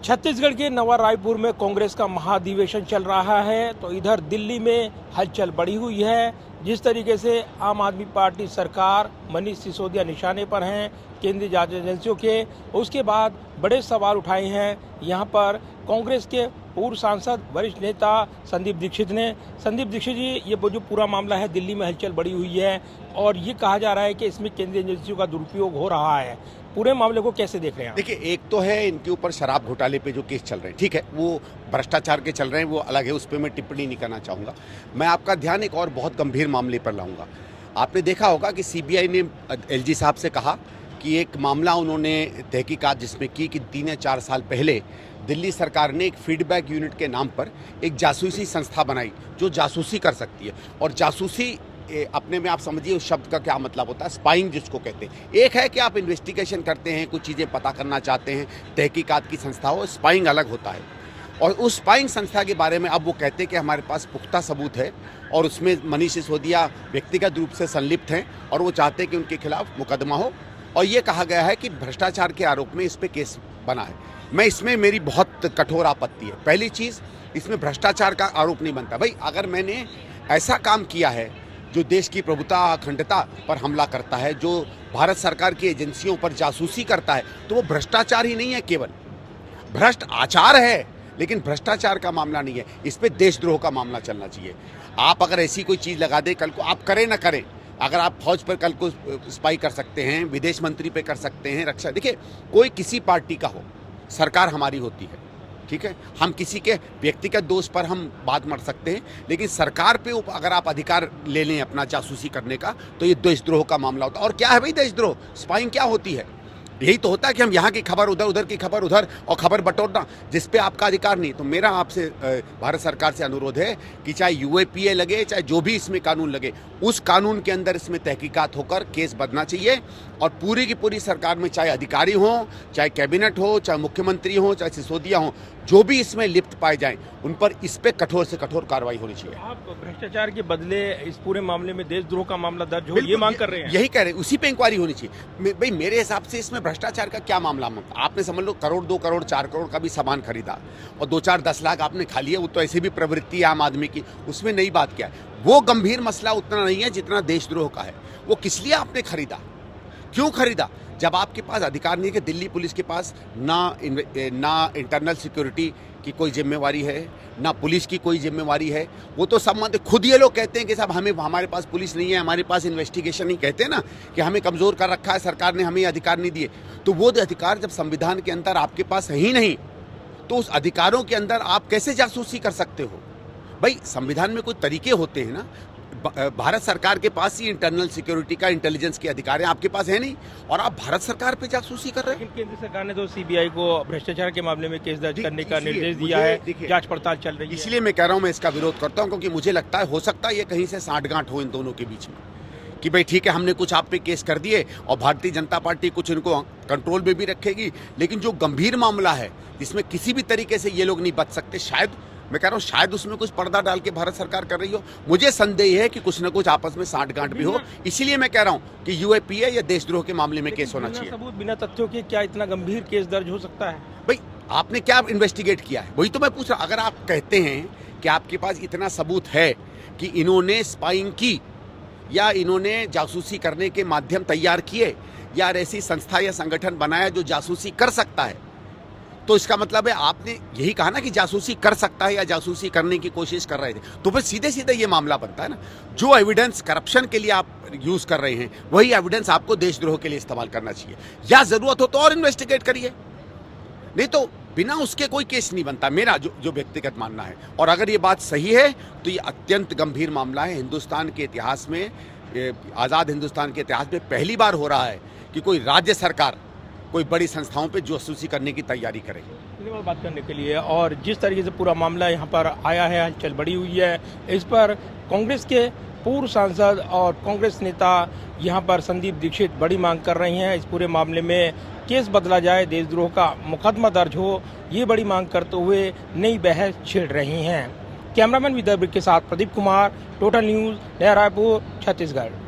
छत्तीसगढ़ के नवा रायपुर में कांग्रेस का महाधिवेशन चल रहा है, तो इधर दिल्ली में हलचल बढ़ी हुई है। जिस तरीके से आम आदमी पार्टी सरकार, मनीष सिसोदिया निशाने पर हैं केंद्रीय जांच एजेंसियों के, उसके बाद बड़े सवाल उठाए हैं यहाँ पर कांग्रेस के पूर्व सांसद वरिष्ठ नेता संदीप दीक्षित ने। संदीप दीक्षित जी, ये जो पूरा मामला है, दिल्ली में हलचल बढ़ी हुई है और ये कहा जा रहा है कि इसमें केंद्रीय एजेंसियों का दुरुपयोग हो रहा है। पूरे मामले को कैसे देख रहे हैं? देखिए, एक तो है इनके ऊपर शराब घोटाले पे जो केस चल रहे हैं, ठीक है, वो भ्रष्टाचार के चल रहे हैं, वो अलग है, उस पर मैं टिप्पणी नहीं करना चाहूँगा। मैं आपका ध्यान एक और बहुत गंभीर मामले पर लाऊंगा। आपने देखा होगा कि सीबीआई ने एलजी साहब से कहा कि एक मामला उन्होंने तहकीकात जिसमें की कि 3 या 4 साल पहले दिल्ली सरकार ने एक फीडबैक यूनिट के नाम पर एक जासूसी संस्था बनाई जो जासूसी कर सकती है। और जासूसी अपने में आप समझिए उस शब्द का क्या मतलब होता है, स्पाइंग जिसको कहते हैं। एक है कि आप इन्वेस्टिगेशन करते हैं, कुछ चीज़ें पता करना चाहते हैं, तहकीकात की संस्था हो, स्पाइंग अलग होता है। और उस स्पाइंग संस्था के बारे में अब वो कहते हैं कि हमारे पास पुख्ता सबूत है और उसमें मनीष सिसोदिया व्यक्तिगत रूप से संलिप्त हैं और वो चाहते हैं कि उनके खिलाफ मुकदमा हो। और ये कहा गया है कि भ्रष्टाचार के आरोप में इस पर केस बना है। इसमें मेरी बहुत कठोर आपत्ति है। पहली चीज़, इसमें भ्रष्टाचार का आरोप नहीं बनता। भाई, अगर मैंने ऐसा काम किया है जो देश की प्रभुता अखंडता पर हमला करता है, जो भारत सरकार की एजेंसियों पर जासूसी करता है, तो वो भ्रष्टाचार ही नहीं है, केवल भ्रष्ट आचार है, लेकिन भ्रष्टाचार का मामला नहीं है। इस पे देशद्रोह का मामला चलना चाहिए। आप अगर ऐसी कोई चीज़ लगा दें, कल को आप करें ना करें, अगर आप फौज पर कल को स्पाई कर सकते हैं, विदेश मंत्री पे कर सकते हैं, रक्षा, देखिए कोई किसी पार्टी का हो, सरकार हमारी होती है, ठीक है। हम किसी के व्यक्तिगत दोष पर हम बात मर सकते हैं, लेकिन सरकार पे अगर आप अधिकार ले लें अपना जासूसी करने का, तो ये देशद्रोह का मामला होता है। और क्या है भाई देशद्रोह? स्पाइंग क्या होती है? यही तो होता है कि हम यहाँ की खबर उधर, उधर की खबर उधर, और खबर बटोरना जिस पे आपका अधिकार नहीं। तो मेरा आपसे भारत सरकार से अनुरोध है कि चाहे यूएपीए लगे, चाहे जो भी इसमें कानून लगे, उस कानून के अंदर इसमें तहकीकात होकर केस बनना चाहिए। और पूरी की पूरी सरकार में चाहे अधिकारी हो, चाहे कैबिनेट हो, चाहे मुख्यमंत्री हो, चाहे सिसोदिया हो, जो भी इसमें लिप्त पाए जाएं, उन पर इस पे कठोर से कठोर कार्रवाई होनी चाहिए। आप भ्रष्टाचार के बदले इस पूरे मामले में देशद्रोह का मामला दर्ज हो, ये मांग कर रहे हैं? यही कह रहे हैं, उसी पे इंक्वायरी होनी चाहिए। भाई, मेरे हिसाब से इसमें भ्रष्टाचार का क्या मामला? आपने समझ लो करोड़, 2 करोड़, 4 करोड़ का भी सामान खरीदा और 2-4, 10 लाख आपने खा लिया, वो तो ऐसे भी प्रवृत्ति है आम आदमी की, उसमें नई बात क्या है? वो गंभीर मसला उतना नहीं है जितना देशद्रोह का है। वो किस लिए आपने खरीदा, क्यों खरीदा? जब आपके पास अधिकार नहीं है कि दिल्ली पुलिस के पास ना इंटरनल सिक्योरिटी की कोई जिम्मेवारी है, ना पुलिस की कोई जिम्मेवारी है। वो तो सब खुद ये लोग कहते हैं कि साहब हमारे पास पुलिस नहीं है, हमारे पास इन्वेस्टिगेशन नहीं, कहते हैं ना कि हमें कमज़ोर कर रखा है सरकार ने, हमें अधिकार नहीं दिए। तो वो अधिकार जब संविधान के अंदर आपके पास है ही नहीं, तो उस अधिकारों के अंदर आप कैसे जासूसी कर सकते हो? भाई, संविधान में कोई तरीके होते हैं ना। भारत सरकार के पास ही इंटरनल सिक्योरिटी का, इंटेलिजेंस के अधिकार है, आपके पास है नहीं, और आप भारत सरकार पे जासूसी कर रहे हैं। केंद्र सरकार ने तो सीबीआई को भ्रष्टाचार के मामले में केस दर्ज करने का निर्देश दिया है, जांच पड़ताल चल रही है। इसलिए मैं कह रहा हूं, मैं इसका विरोध करता हूं, क्योंकि मुझे लगता है हो सकता है ये कहीं से साठगांठ हो इन दोनों के बीच में कि भाई ठीक है, हमने कुछ आप पे केस कर दिए और भारतीय जनता पार्टी कुछ इनको कंट्रोल में भी रखेगी, लेकिन जो गंभीर मामला है जिसमें किसी भी तरीके से ये लोग नहीं बच सकते, शायद मैं कह रहा हूँ शायद उसमें कुछ पर्दा डाल के भारत सरकार कर रही हो। मुझे संदेह है कि कुछ न कुछ आपस में साठगांठ भी हो। इसीलिए मैं कह रहा हूँ कि यूएपीए या देशद्रोह के मामले में केस होना चाहिए। सबूत, बिना तथ्यों के क्या इतना गंभीर केस दर्ज हो सकता है? भाई, आपने क्या इन्वेस्टिगेट किया है? वही तो मैं पूछ रहा। अगर आप कहते हैं कि आपके पास इतना सबूत है कि इन्होंने स्पाइंग की या इन्होंने जासूसी करने के माध्यम तैयार किए या ऐसी संस्था या संगठन बनाया जो जासूसी कर सकता है, तो इसका मतलब है आपने यही कहा ना कि जासूसी कर सकता है या जासूसी करने की कोशिश कर रहे थे। तो फिर सीधे सीधे ये मामला बनता है ना। जो एविडेंस करप्शन के लिए आप यूज कर रहे हैं, वही एविडेंस आपको देशद्रोह के लिए इस्तेमाल करना चाहिए, या जरूरत हो तो और इन्वेस्टिगेट करिए, नहीं तो बिना उसके कोई केस नहीं बनता, मेरा जो व्यक्तिगत मानना है। और अगर ये बात सही है तो ये अत्यंत गंभीर मामला है। हिंदुस्तान के इतिहास में, आज़ाद हिंदुस्तान के इतिहास में पहली बार हो रहा है कि कोई राज्य सरकार कोई बड़ी संस्थाओं पे जासूसी करने की तैयारी करे। धन्यवाद बात करने के लिए। और जिस तरीके से पूरा मामला यहाँ पर आया है, हलचल बढ़ी हुई है, इस पर कांग्रेस के पूर्व सांसद और कांग्रेस नेता यहाँ पर संदीप दीक्षित बड़ी मांग कर रही हैं। इस पूरे मामले में केस बदला जाए, देशद्रोह का मुकदमा दर्ज हो, ये बड़ी मांग करते हुए नई बहस छेड़ रही हैं। कैमरामैन विदर्भ के साथ प्रदीप कुमार, टोटल न्यूज़, नया रायपुर, छत्तीसगढ़।